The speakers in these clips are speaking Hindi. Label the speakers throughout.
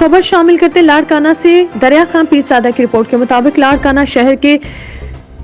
Speaker 1: खबर शामिल करते लाड़काना से दरिया खान पीरजादा की रिपोर्ट के मुताबिक लाड़काना शहर के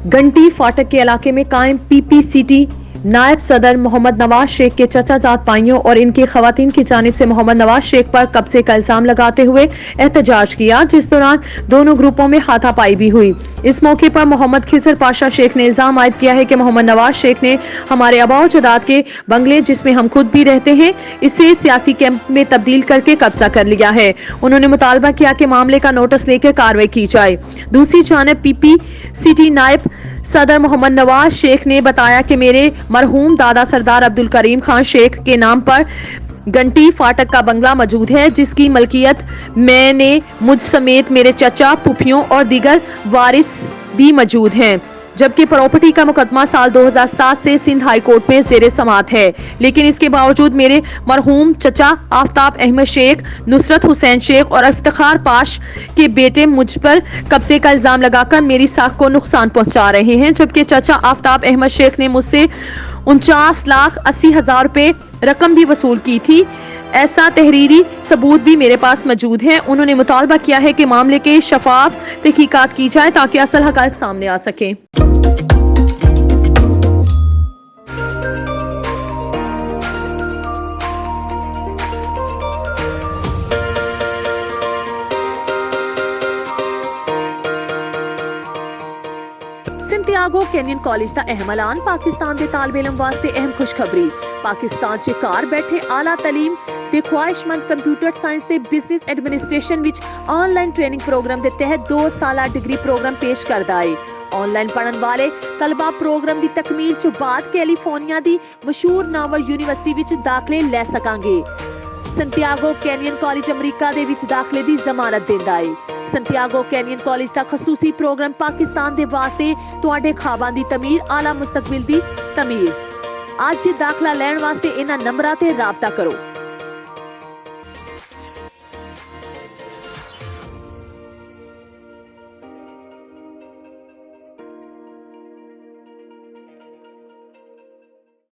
Speaker 1: घंटी फाटक के इलाके में कायम पीपीसीटी नायब सदर मोहम्मद नवाज शेख के चचा जात भाइयों और इनकी खवातीन की जानिब से मोहम्मद नवाज शेख पर कब्जे का इल्जाम लगाते हुए एहतजाज किया, जिस दौरान दोनों ग्रुपों में हाथापाई भी हुई। इस मौके पर मोहम्मद खिजर पाशा शेख ने इल्जाम आयद किया है कि मोहम्मद नवाज शेख ने हमारे आबाओ जदाद के बंगले, जिसमें हम खुद भी रहते हैं, इसे सियासी कैंप में तब्दील करके कब्जा कर लिया है। उन्होंने मुतालबा किया कि मामले का नोटिस लेकर कार्रवाई की जाए। दूसरी जानब पीपीसीटी नायब सदर मोहम्मद नवाज शेख ने बताया कि मेरे मरहूम दादा सरदार अब्दुल करीम खान शेख के नाम पर घंटी फाटक का बंगला मौजूद है, जिसकी मलकियत मैंने मुझ समेत मेरे चचा, फुफियों और दीगर वारिस भी मौजूद हैं। जबकि प्रॉपर्टी का मुकदमा साल 2007 से सिंध हाई कोर्ट में ज़ेरे समाअत है, लेकिन इसके बावजूद मेरे मरहूम चचा आफ्ताब अहमद शेख, नुसरत हुसैन शेख और इफ्तिखार पाश के बेटे मुझ पर कब्जे का इल्जाम लगाकर मेरी साख को नुकसान पहुंचा रहे हैं। जबकि चचा आफ्ताब अहमद शेख ने मुझसे 49,80,000 रुपए रकम भी वसूल की थी। ऐसा तहरीरी सबूत भी मेरे पास मौजूद है। उन्होंने मुतालबा किया है कि मामले के शफाफ तहकीकात की जाए ताकि असल हक़ाइक़ सामने आ सके। संतियागो कैनियन कॉलेज का अहम ऐलान, पाकिस्तान के तालिब इल्म वास्ते अहम खुशखबरी। पाकिस्तान च घर बैठे आला तलीम ते ख्वाहिशमंद कंप्यूटर साइंस ते बिजनेस एडमिनिस्ट्रेशन विच ऑनलाइन ट्रेनिंग प्रोग्राम के तहत 2 साला डिग्री प्रोग्राम पेश करदा है। ऑनलाइन पढ़न वाले तलबा प्रोग्राम की तकमील च बाद कैलिफोर्निया दी मशहूर नावल यूनिवर्सिटी विच दाखले ले सकांगे। संतियागो कैनियन कॉलेज अमरीका दे विच दाखले दी जमानत देंदा है। संतियागो कैनियन कॉलेज का खसूसी प्रोग्राम पाकिस्तान दे वास्ते तुहाडे ख्वाबां दी तमीर, आला मुस्तकबिल दी तमीर। आज दाखला लैण वास्ते इन्हां नंबरां ते राबता करो।